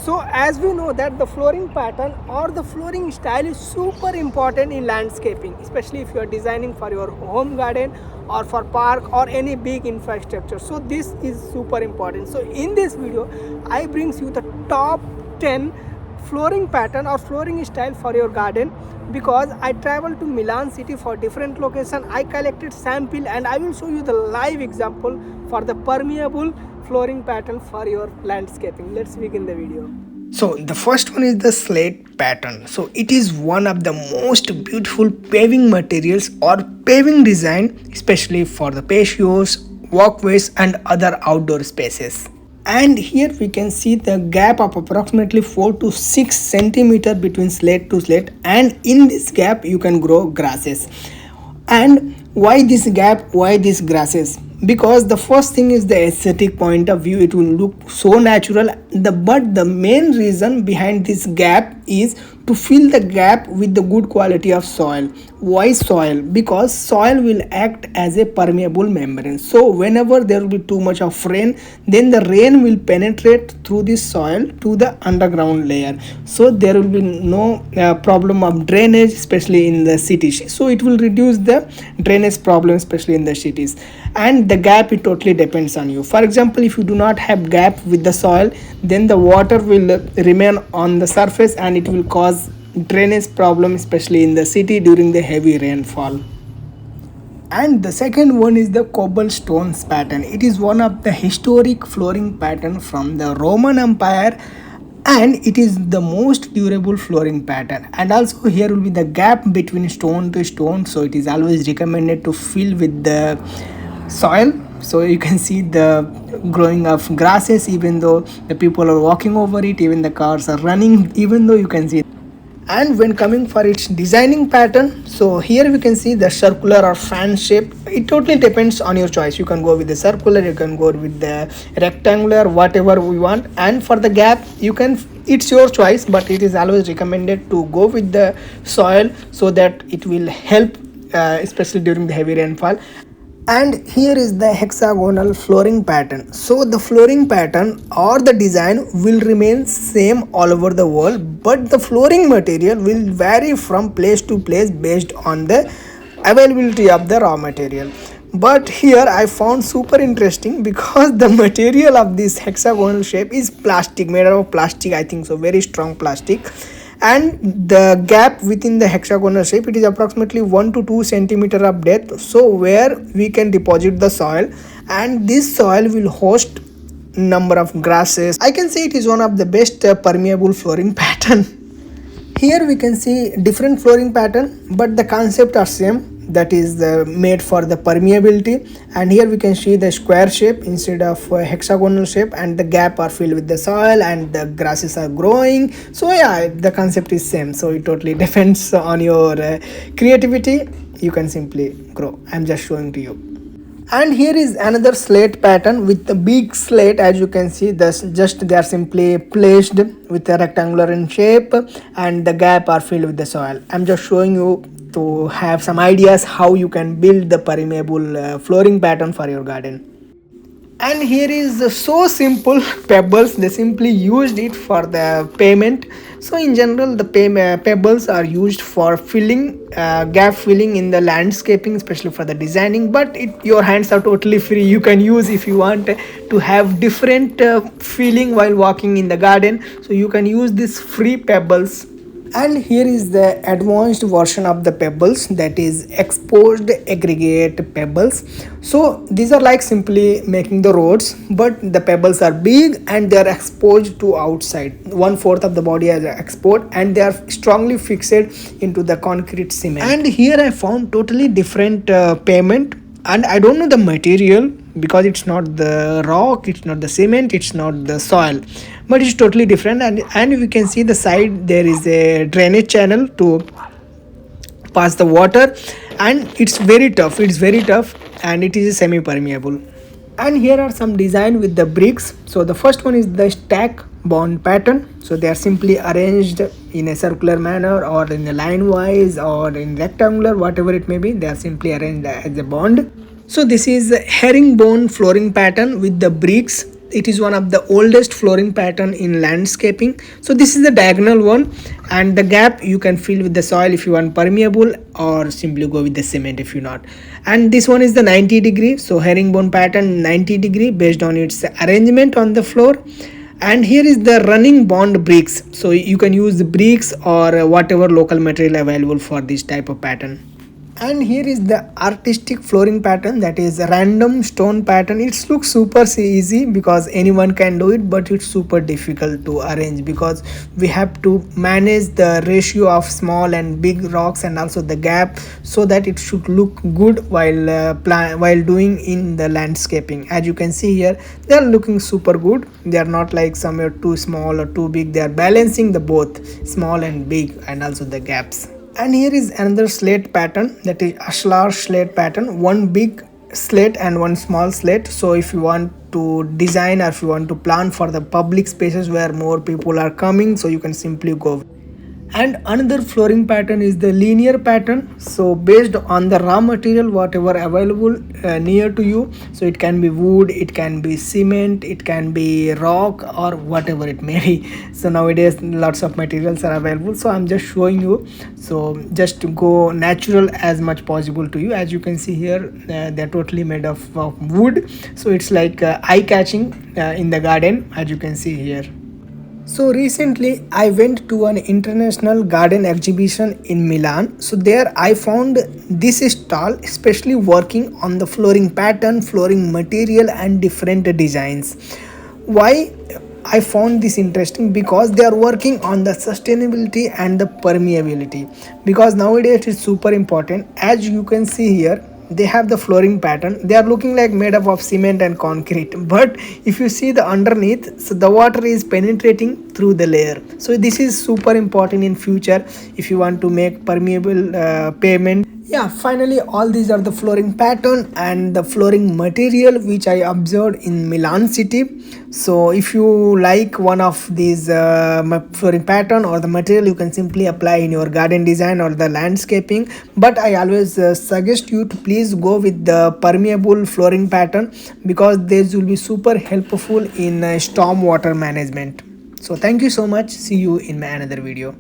So as we know that the flooring pattern or the flooring style is super important in landscaping, especially if you are designing for your home garden or for park or any big infrastructure. So this is super important. So in this video I brings you the top 10 flooring pattern or flooring style for your garden, because I traveled to Milan city for different location. I collected sample and I will show you the live example for the permeable flooring pattern for your landscaping. Let's begin the video. So the first one is the slate pattern. So it is one of the most beautiful paving materials or paving design, especially for the patios, walkways and other outdoor spaces. And here we can see the gap of approximately 4 to 6 centimeter between slate to slate, and in this gap you can grow grasses. And why this gap, why these grasses? Because the first thing is the aesthetic point of view, it will look so natural. But the main reason behind this gap is to fill the gap with the good quality of soil. Why soil? Because soil will act as a permeable membrane. So whenever there will be too much of rain, then the rain will penetrate through this soil to the underground layer. So there will be no problem of drainage, especially in the cities. So it will reduce the drainage problem, especially in the cities. And the gap, it totally depends on you. For example, if you do not have gap with the soil, then the water will remain on the surface and it will cause drainage problem, especially in the city during the heavy rainfall. And the second one is the cobblestones pattern. It is one of the historic flooring pattern from the Roman Empire, and it is the most durable flooring pattern. And also here will be the gap between stone to stone, so it is always recommended to fill with the soil. So you can see the growing of grasses, even though the people are walking over it, even the cars are running, even though you can see. And when coming for its designing pattern, so here we can see the circular or fan shape. It totally depends on your choice. You can go with the circular, you can go with the rectangular, whatever we want. And for the gap, you can, it's your choice, but it is always recommended to go with the soil so that it will help, especially during the heavy rainfall. And here is the hexagonal flooring pattern. So the flooring pattern or the design will remain same all over the world, but the flooring material will vary from place to place based on the availability of the raw material. But here I found super interesting because the material of this hexagonal shape is plastic, made out of plastic, I think so, very strong plastic. And the gap within the hexagonal shape, it is approximately 1 to 2 centimeter of depth, so where we can deposit the soil, and this soil will host number of grasses. I can say it is one of the best permeable flooring pattern. Here we can see different flooring pattern, but the concept are same, that is made for the permeability. And here we can see the square shape instead of hexagonal shape, and the gap are filled with the soil and the grasses are growing. So yeah, the concept is same, so it totally depends on your creativity. You can simply grow. I'm just showing to you. And here is another slate pattern with the big slate. As you can see, they are simply placed with a rectangular in shape, and the gap are filled with the soil. I'm just showing you to have some ideas how you can build the permeable flooring pattern for your garden. And here is so simple pebbles. They simply used it for the pavement. So in general, the pebbles are used for filling, gap filling in the landscaping, especially for the designing. But your hands are totally free. You can use if you want to have different feeling while walking in the garden. So you can use these free pebbles. And here is the advanced version of the pebbles, that is exposed aggregate pebbles. So these are like simply making the roads, but the pebbles are big and they are exposed to outside. 1/4 of the body is exposed, and they are strongly fixed into the concrete cement. And here I found totally different pavement, and I don't know the material because it's not the rock, it's not the cement, it's not the soil, but it's totally different. And we can see the side there is a drainage channel to pass the water, and it's very tough, and it is semi permeable. And here are some design with the bricks. So the first one is the stack bond pattern. So they are simply arranged in a circular manner or in a line wise or in rectangular, whatever it may be, they are simply arranged as a bond. So this is herringbone flooring pattern with the bricks, It is one of the oldest flooring pattern in landscaping. So this is the diagonal one, and the gap you can fill with the soil if you want permeable, or simply go with the cement if you not. And this one is the 90-degree, so herringbone pattern 90-degree based on its arrangement on the floor. And here is the running bond bricks, so you can use the bricks or whatever local material available for this type of pattern. And here is the artistic flooring pattern, that is a random stone pattern. It looks super easy because anyone can do it, but it's super difficult to arrange because we have to manage the ratio of small and big rocks and also the gap, so that it should look good while doing in the landscaping. As you can see here, they are looking super good. They are not like somewhere too small or too big. They are balancing the both small and big and also the gaps. And here is another slate pattern, that is Ashlar slate pattern, one big slate and one small slate. So if you want to design or if you want to plan for the public spaces where more people are coming, so you can simply go. And another flooring pattern is the linear pattern, so based on the raw material whatever available near to you. So it can be wood, it can be cement, it can be rock, or whatever it may be. So nowadays lots of materials are available, so I'm just showing you. So just to go natural as much possible to you. As you can see here, they're totally made of wood, so it's like eye-catching in the garden, as you can see here. So recently I went to an international garden exhibition in Milan. So there I found this stall especially working on the flooring pattern, flooring material and different designs. Why I found this interesting? Because they are working on the sustainability and the permeability, because nowadays it is super important. As you can see here, they have the flooring pattern, they are looking like made up of cement and concrete, but if you see the underneath, so the water is penetrating through the layer. So this is super important in future if you want to make permeable pavement. Yeah, finally all these are the flooring pattern and the flooring material which I observed in Milan city. So if you like one of these flooring pattern or the material, you can simply apply in your garden design or the landscaping. But I always suggest you to please go with the permeable flooring pattern, because this will be super helpful in storm water management. So thank you so much, see you in my another video.